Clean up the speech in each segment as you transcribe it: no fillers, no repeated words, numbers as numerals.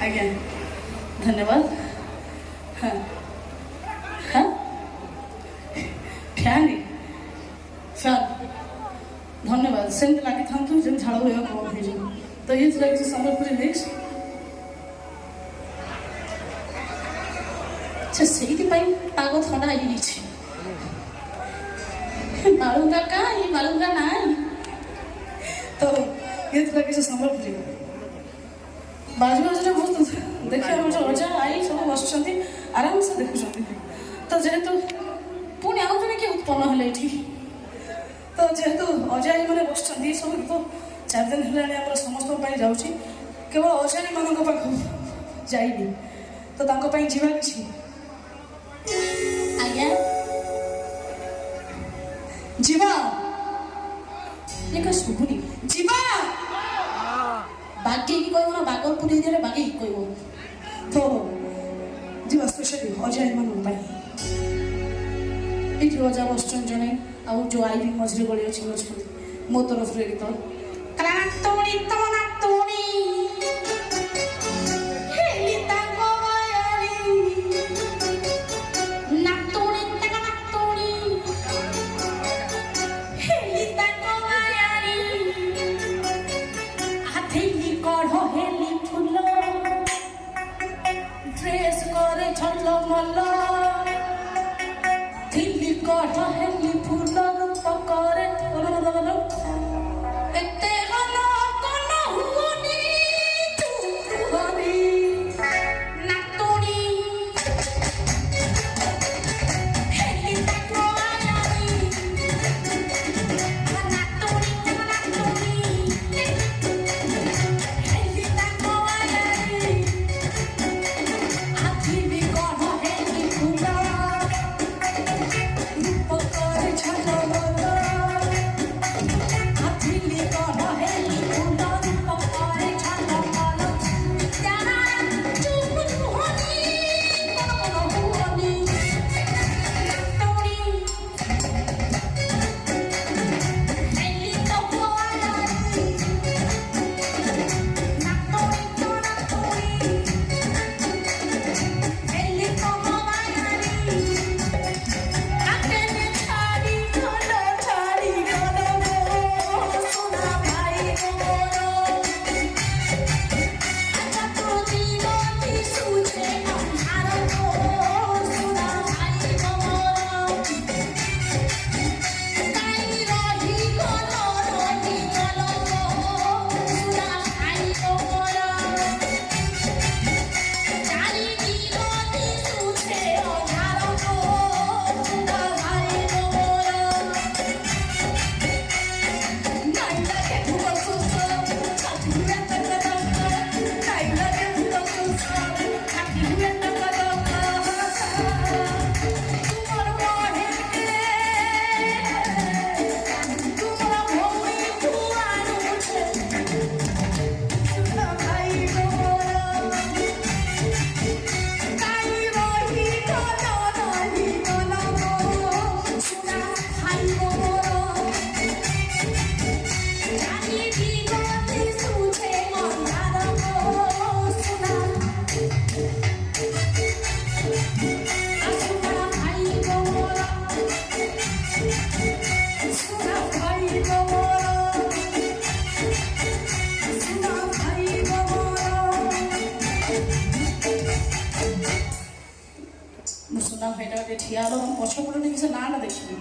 आज्ञा धन्यवाद। हाँ हाँ फैन फैन धन्यवाद सेमती लगी था जब झाड़ हुए कम हो तो ये लगे सम्बलपुरी मिक्स से पाग थंडा बालुंगा कहीं बालुंगा ना तो ये लगे सम्बलपुरी बाजू बाजू बहुत देखिए अजा आई सब बस आराम से देखुं तो जेहेतु पुणी आउ जड़े किए उत्पन्न है ये तो जेहेतु अजाई मैंने बस सब तो 4 दिन है समस्त जाऊँगी केवल अजाई मान पाख जाइनी तो जीवा कि आज्ञा जीवा ये शुभुनी जीवा बागे की कहब ना बागलपुर एरिया बागे की कहब तो जीवा स्पेशली अजाई मान ये अजा बस जड़े आउ जो आई भी मझे गली अच्छी मो तरफ गीत ठिया पछपटे किसी ना ना देखी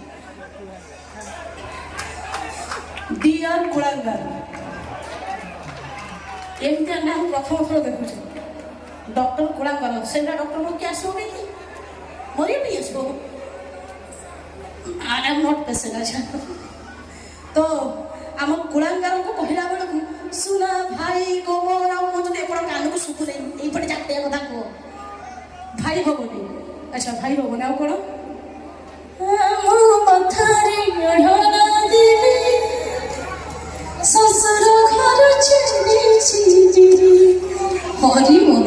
डियर कुलांगार एमती ना प्रथम थर देखुचे डॉक्टर कुलांगार से डॉक्टर को क्या आसो नहीं मरी नहीं आसो आई एम नॉट पेशेंट अच्छा तो आम कुलांगार को कहला बेल को सुना भाई को मोरा मुझे एपट कान को सुखु नहीं एपटे जाते कथा को भाई हबनी अच्छा भाई हबनी आ कौन ससुर घर हरि मन